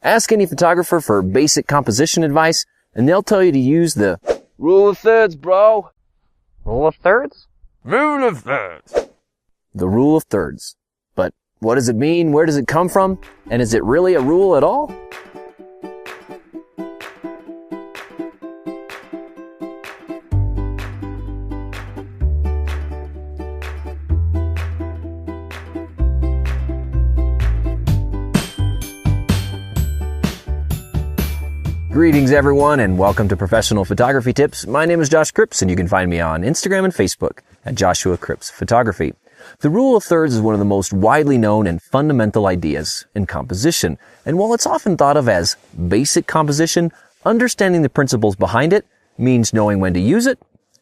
Ask any photographer for basic composition advice, and they'll tell you to use the rule of thirds, bro. Rule of thirds? Rule of thirds. The rule of thirds. But what does it mean? Where does it come from? And is it really a rule at all? Greetings everyone, and welcome to Professional Photography Tips. My name is Josh Cripps, and you can find me on Instagram and Facebook at Joshua Cripps Photography. The rule of thirds is one of the most widely known and fundamental ideas in composition, and while it's often thought of as basic composition, understanding the principles behind it means knowing when to use it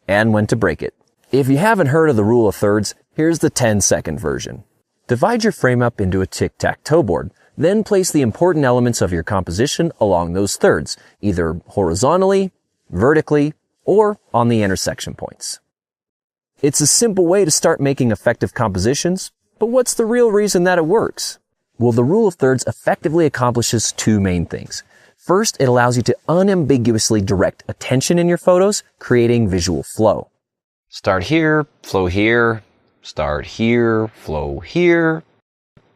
and when to break it. If you haven't heard of the rule of thirds, here's the 10-second version. Divide your frame up into a tic-tac-toe board. Then place the important elements of your composition along those thirds, either horizontally, vertically, or on the intersection points. It's a simple way to start making effective compositions, but what's the real reason that it works? Well, the rule of thirds effectively accomplishes two main things. First, it allows you to unambiguously direct attention in your photos, creating visual flow. Start here, flow here, start here, flow here.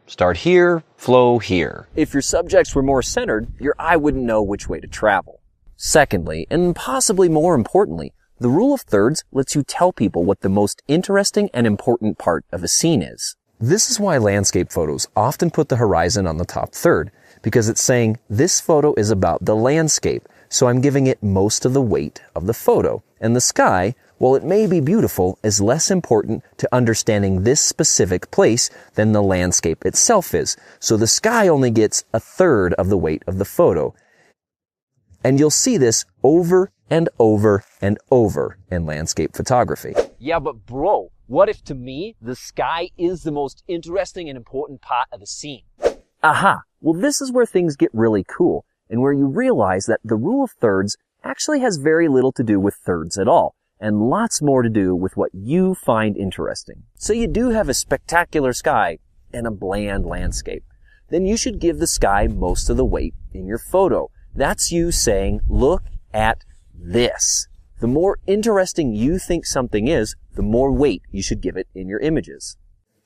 Start here, flow here. If your subjects were more centered, your eye wouldn't know which way to travel. Secondly, and possibly more importantly, the rule of thirds lets you tell people what the most interesting and important part of a scene is. This is why landscape photos often put the horizon on the top third, because it's saying this photo is about the landscape, so I'm giving it most of the weight of the photo. And the sky, while it may be beautiful, is less important to understanding this specific place than the landscape itself is. So the sky only gets a third of the weight of the photo. And you'll see this over and over and over in landscape photography. Yeah, but bro, what if to me, the sky is the most interesting and important part of the scene? Aha! Well, this is where things get really cool, and where you realize that the rule of thirds actually has very little to do with thirds at all, and lots more to do with what you find interesting. So you do have a spectacular sky and a bland landscape. Then you should give the sky most of the weight in your photo. That's you saying, look at this. The more interesting you think something is, the more weight you should give it in your images.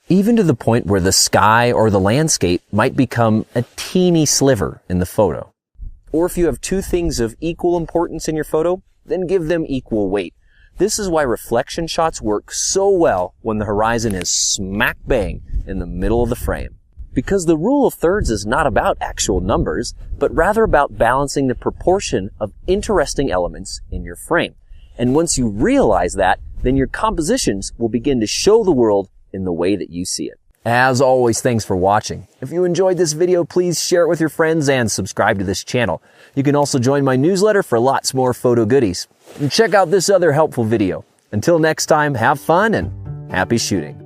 Even to the point where the sky or the landscape might become a teeny sliver in the photo. Or if you have two things of equal importance in your photo, then give them equal weight. This is why reflection shots work so well when the horizon is smack bang in the middle of the frame. Because the rule of thirds is not about actual numbers, but rather about balancing the proportion of interesting elements in your frame. And once you realize that, then your compositions will begin to show the world in the way that you see it. As always, thanks for watching. If you enjoyed this video, please share it with your friends and subscribe to this channel. You can also join my newsletter for lots more photo goodies. And check out this other helpful video. Until next time, have fun and happy shooting.